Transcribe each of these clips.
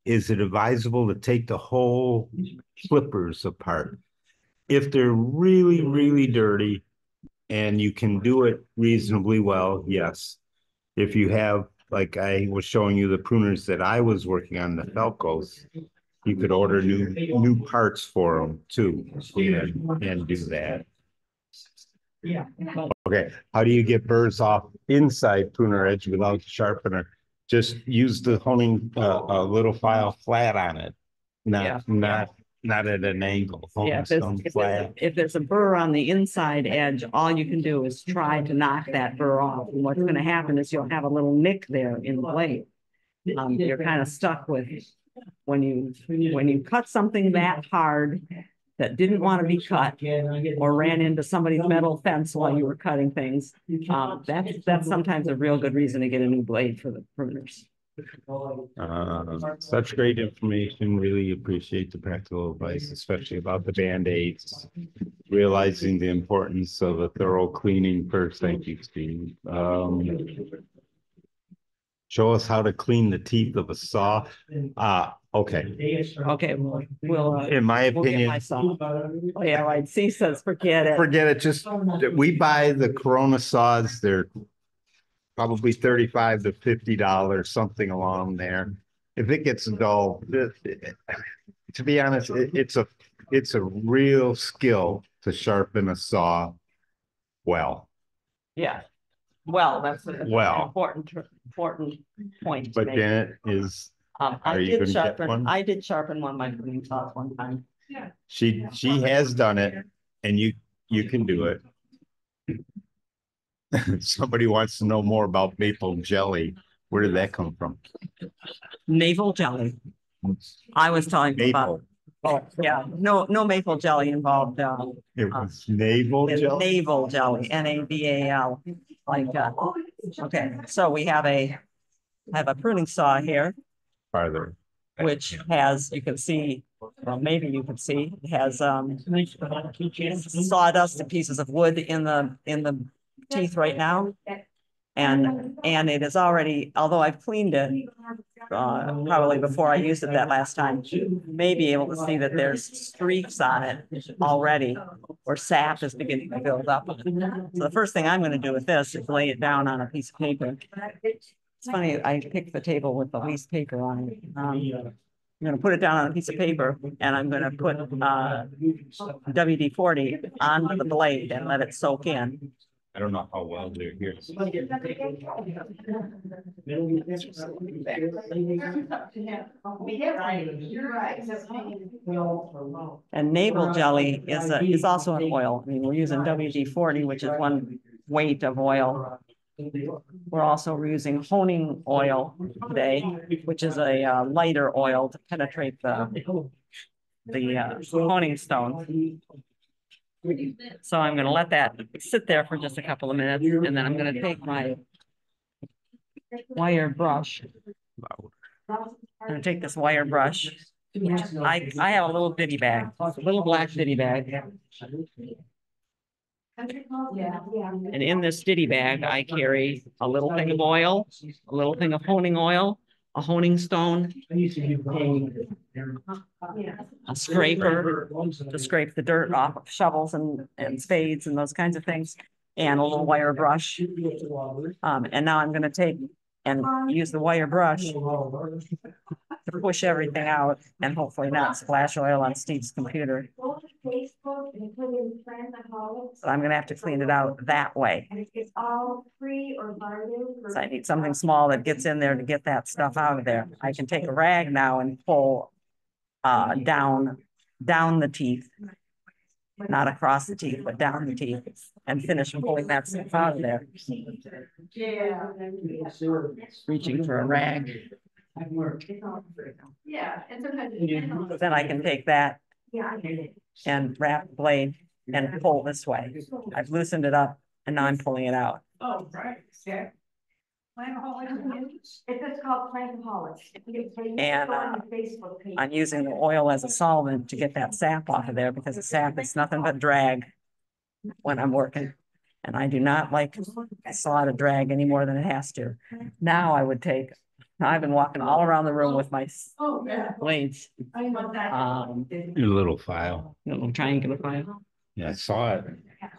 is it advisable to take the whole flippers apart? If they're really, really dirty and you can do it reasonably well, yes. If you have, like I was showing you the pruners that I was working on, the Falcos, you could order new parts for them too, and do that. Yeah. Okay, how do you get burrs off inside pruner edge without the sharpener? Just use the honing a little file flat on it, not at an angle. Yeah, if there's a burr on the inside edge, all you can do is try to knock that burr off. And what's going to happen is you'll have a little nick there in the blade. You're kind of stuck with when you cut something that hard that didn't want to be cut or ran into somebody's metal fence while you were cutting things. That's sometimes a real good reason to get a new blade for the pruners. Such great information. Really appreciate the practical advice, especially about the Band-Aids, realizing the importance of a thorough cleaning first. Thank you, Steve. Show us how to clean the teeth of a saw. Okay. Okay, we'll in my opinion, oh yeah, right. C says forget it. Forget it. Just we buy the Corona saws. They're probably $35 to $50, something along there. If it gets dull, to be honest, it's a real skill to sharpen a saw well. Yeah. Well, that's an important point. But Janet is. I did sharpen one of my pruning saws one time. Yeah. She has done it, and you can do it. Somebody wants to know more about maple jelly. Where did that come from? Navel jelly. I was talking about. Oh, yeah, no maple jelly involved. It was navel jelly. Navel jelly, NAVAL. Like, okay, so we have a pruning saw here. Farther. Which has, you can see, well, maybe you can see, it has sawdust and pieces of wood in the teeth right now, and it is already, although I've cleaned it probably before I used it that last time, you may be able to see that there's streaks on it already, where sap is beginning to build up. So the first thing I'm going to do with this is lay it down on a piece of paper. It's funny, I picked the table with the least paper on it. I'm going to put it down on a piece of paper, and I'm going to put WD-40 onto the blade and let it soak in. I don't know how well they're here. And navel jelly is also an oil. I mean, we're using WD-40, which is one weight of oil. We're also using honing oil today, which is a lighter oil to penetrate the honing stone. So I'm going to let that sit there for just a couple of minutes, and then I'm going to take my wire brush. I'm going to take this wire brush. I have a little ditty bag, a little black ditty bag. And in this ditty bag, I carry a little thing of oil, a little thing of honing oil, a honing stone, a scraper to scrape the dirt off of shovels and spades and those kinds of things, and a little wire brush. And now I'm going to take and use the wire brush to push everything out and hopefully not splash oil on Steve's computer. So I'm going to have to clean it out that way. So I need something small that gets in there to get that stuff out of there. I can take a rag now and pull down the teeth, not across the teeth, but down the teeth, and finish pulling that stuff out of there. Reaching for a rag. Then I can take that and wrap the blade and pull this way. I've loosened it up and now I'm pulling it out. Oh, right. Yeah. It's called plantaholics. And I'm using the oil as a solvent to get that sap off of there, because the sap is nothing but drag when I'm working. And I do not like a saw to drag any more than it has to. Now I would take I've been walking all around the room with my Oh, yeah. blades. Your little file. Little triangular file. Yeah, I saw it.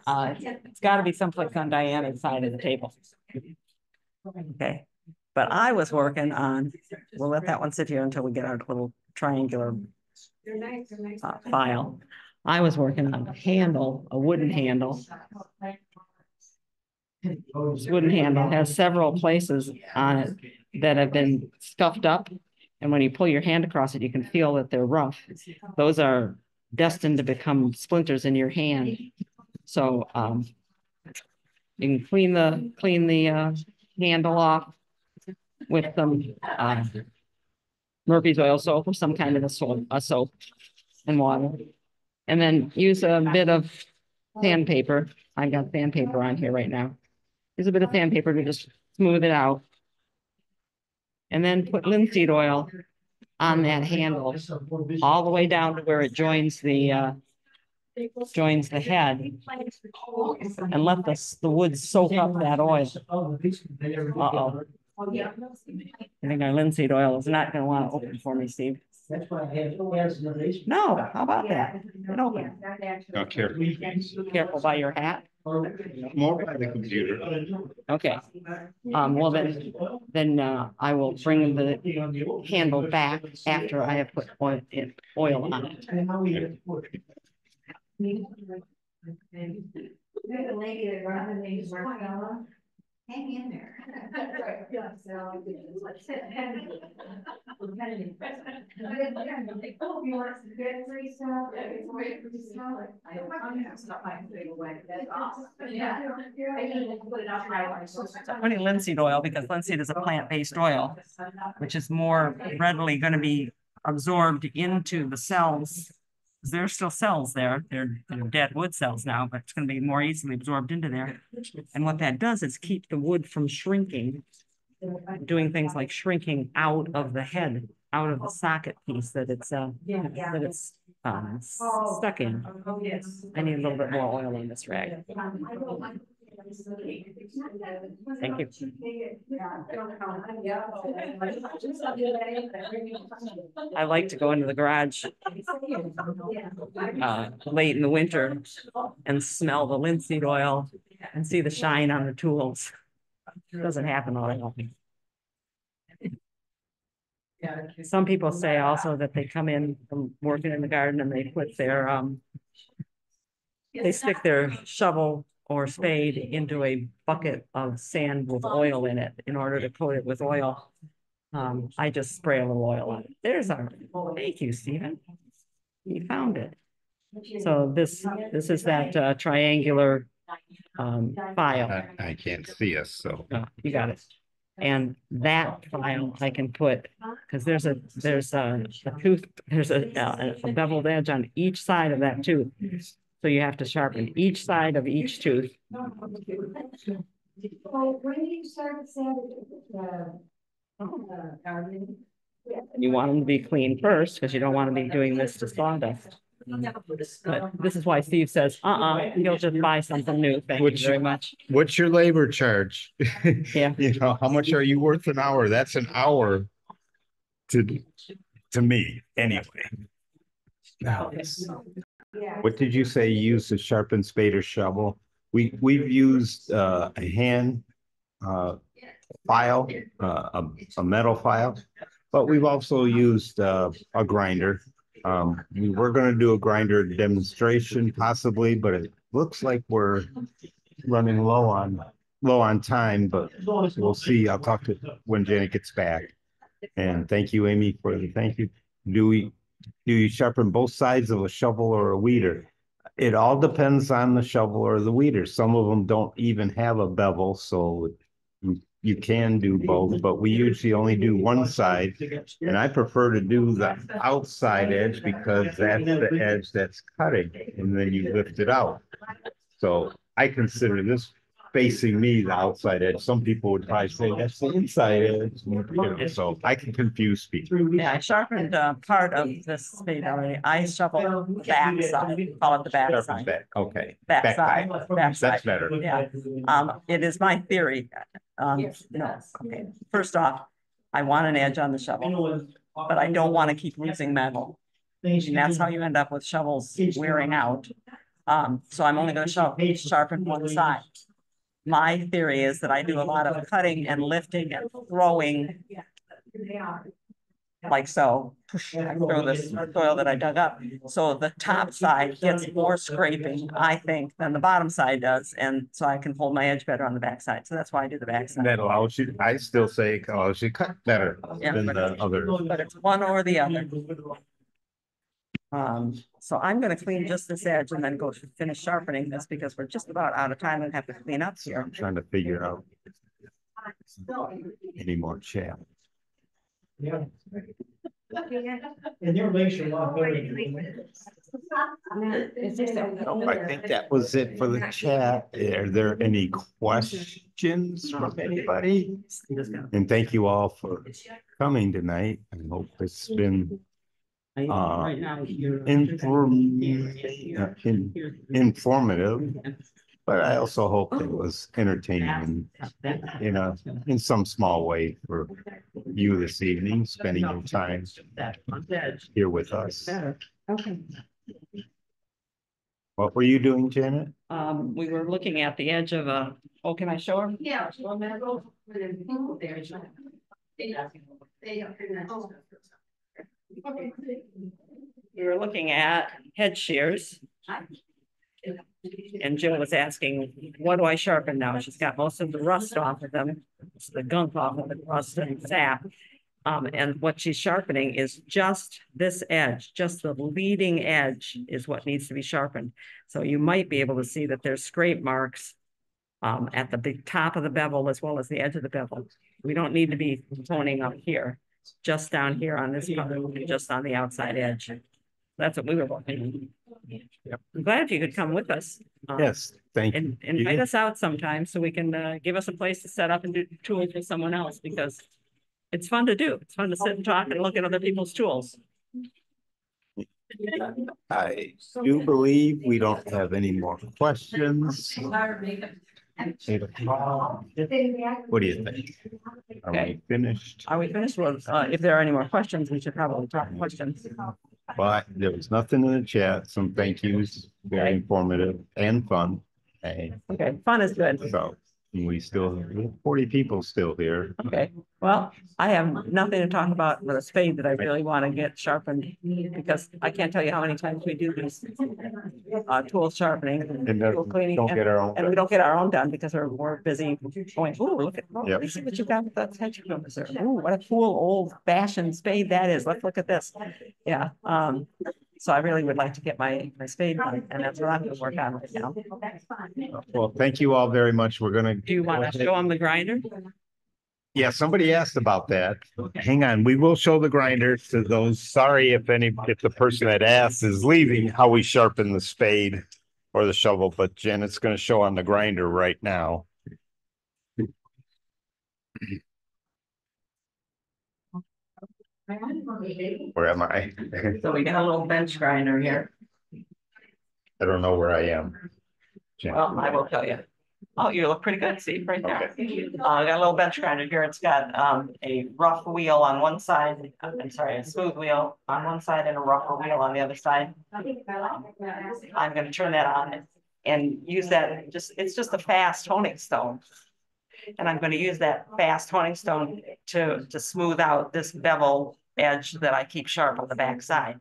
It's got to be someplace on Diana's side of the table. Okay, but I was working on. We'll let that one sit here until we get our little triangular file. I was working on a handle, a wooden handle. This wooden handle has several places on it that have been scuffed up. And when you pull your hand across it, you can feel that they're rough. Those are destined to become splinters in your hand. So you can clean the handle off with some Murphy's oil soap or some kind of a soap and water. And then use a bit of sandpaper. I've got sandpaper on here right now. Use a bit of sandpaper to just smooth it out. And then put linseed oil on that handle all the way down to where it joins the head, and let the wood soak up that oil. Uh-oh. I think our linseed oil is not going to want to open for me, Steve. That's why I have No, how about that? It open. Now, careful. Careful by your hat. More by the computer. Okay. Well then I will bring the handle back after I have put oil on it. There's a lady that runs the name's Marcella. Hang in there. Yeah, so let's sit. Oh, you want some good free stuff? It's way free stuff. I don't have stuff I can throw away. That's awesome. Yeah. I can put it out right. I'm putting linseed oil because linseed is a plant-based oil, which is more readily going to be absorbed into the cells. There's still cells there. They're dead wood cells now, but it's going to be more easily absorbed into there. And what that does is keep the wood from shrinking, doing things like shrinking out of the head, out of the socket piece that it's stuck in. I need a little bit more oil in this rag. Thank you. I like to go into the garage late in the winter and smell the linseed oil and see the shine on the tools. It doesn't happen all that often. Some people say also that they come in from working in the garden and they put their they stick their shovel or spade into a bucket of sand with oil in it in order to coat it with oil. I just spray a little oil on it. There's our, thank you, Stephen. You found it. So this is that triangular file. I can't see us, so. Oh, you got it. And that file I can put, because there's a tooth, there's a beveled edge on each side of that tooth. So you have to sharpen each side of each tooth. Well, when you start gardening. You want them to be clean first because you don't want to be doing this to sawdust. But this is why Steve says, you'll just buy something new. Thank you very much. What's your labor charge? Yeah. You know, how much are you worth an hour? That's an hour to me, anyway. Now, what did you say you used to sharpen spade or shovel? We've used a hand file, a metal file, but we've also used a grinder. We were going to do a grinder demonstration possibly, but it looks like we're running low on time, but we'll see. I'll talk to when Janet gets back. And thank you, Amy, for the thank you. Do you sharpen both sides of a shovel or a weeder? It all depends on the shovel or the weeder. Some of them don't even have a bevel, so you can do both, but we usually only do one side. And I prefer to do the outside edge because that's the edge that's cutting, and then you lift it out. So I consider this facing me, the outside edge. Some people would probably say that's the inside edge. You know, so I can confuse people. Yeah, I sharpened part of this spade already. I shovel the back side, call it the back side. Back. Okay. Back side. Back side. That's better. Yeah. It is my theory. No. Okay. First off, I want an edge on the shovel, but I don't want to keep losing metal. And that's how you end up with shovels wearing out. So I'm only gonna sharpen one side. My theory is that I do a lot of cutting and lifting and throwing. Like so, I throw this soil that I dug up. So the top side gets more scraping, I think, than the bottom side does. And so I can hold my edge better on the back side. So that's why I do the back side. That allows you, I still say it allows you to cut better Yeah, than the other. But it's one or the other. So I'm gonna clean just this edge and then go finish sharpening this because we're just about out of time and have to clean up here. I'm trying to figure out any more chat. Yeah. And your legs are a lot better. I think that was it for the chat. Are there any questions from anybody? And thank you all for coming tonight. I hope it's been informative, but I also hope it was entertaining in some small way for you this evening, spending your time here with us. Okay. What were you doing, Janet? We were looking at the edge of a, oh, can I show her? Yeah. We were looking at head shears. And Jill was asking, what do I sharpen now? She's got most of the rust off of them. It's the gunk off of the rust and sap. And what she's sharpening is just this edge, just the leading edge is what needs to be sharpened. So you might be able to see that there's scrape marks at the big top of the bevel as well as the edge of the bevel. We don't need to be toning up here, just down here on this part, just on the outside edge. That's what we were looking at. Yep. I'm glad if you could come with us. Yes, thank you. And invite us out sometime so we can give us a place to set up and do tools with someone else because it's fun to do. It's fun to sit and talk and look at other people's tools. I do believe we don't have any more questions. 8 o'clock. What do you think? Are we finished? Are we finished? Well, if there are any more questions, we should probably talk questions. But there was nothing in the chat. Some thank yous, very informative and fun. Okay, fun is good. So we have 40 people still here. Okay, well, I have nothing to talk about with a spade that I really want to get sharpened because I can't tell you how many times we do this tool sharpening and tool cleaning, don't get our own and we don't get our own done because we're busy going, oh, look at, Yep. see what you got with that hedge trimmer, sir. Oh, what a cool old fashioned spade that is. Let's look at this. Yeah. So I really would like to get my spade done, and that's what I'm going to work on right now. Well, thank you all very much. We're gonna. Do you want to show them the grinder? Yeah, somebody asked about that. Hang on, we will show the grinder to those. Sorry if the person that asked is leaving how we sharpen the spade or the shovel, but Janet's gonna show on the grinder right now. Where am I? So we got a little bench grinder here. I don't know where I am. Janet. Well, I will tell you. Oh, you look pretty good. See right there. I got a little bench grinder here. It's got a rough wheel on one side. I'm sorry, a smooth wheel on one side and a rougher wheel on the other side. I'm going to turn that on and use that. It's just a fast honing stone. And I'm going to use that fast honing stone to smooth out this bevel edge that I keep sharp on the back side.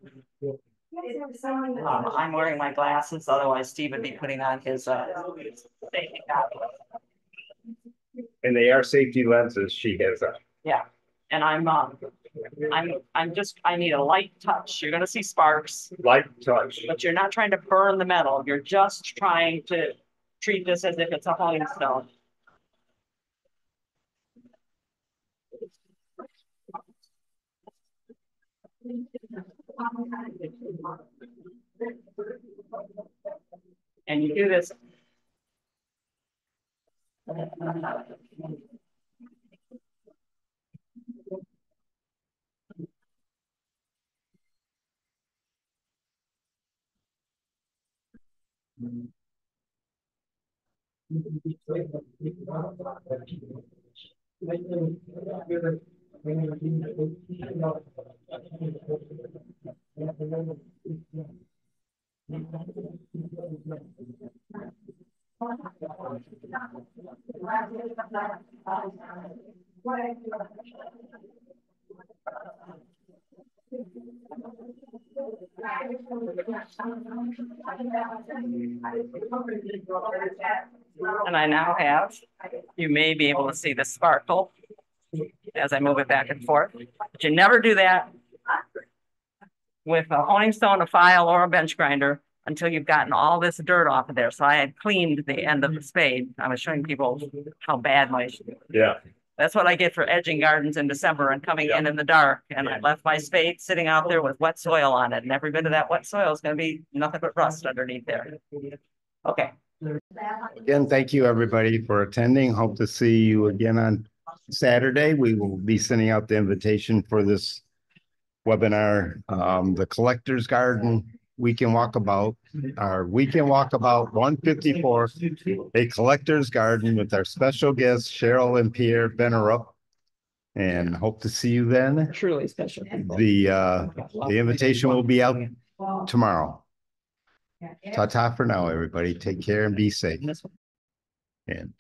I'm wearing my glasses, otherwise Steve would be putting on his safety goggles. And they are safety lenses she has on. Yeah, and I need a light touch. You're gonna see sparks. Light touch. But you're not trying to burn the metal. You're just trying to treat this as if it's a honing stone. And you do this. And I now have, you may be able to see the sparkle as I move it back and forth, but you never do that with a honing stone, a file, or a bench grinder until you've gotten all this dirt off of there. So I had cleaned the end of the spade. I was showing people how bad my, Yeah. that's what I get for edging gardens in December and coming in the dark. And I left my spade sitting out there with wet soil on it. And every bit of that wet soil is going to be nothing but rust underneath there. Okay. Again, thank you, everybody, for attending. Hope to see you again on Saturday. We will be sending out the invitation for this webinar, the Collector's Garden Weekend Walkabout, our Weekend Walkabout 154, a collector's garden with our special guests, Cheryl and Pierre Benerup. And hope to see you then. Truly special. The invitation will be out tomorrow. Ta-ta for now, everybody. Take care and be safe. And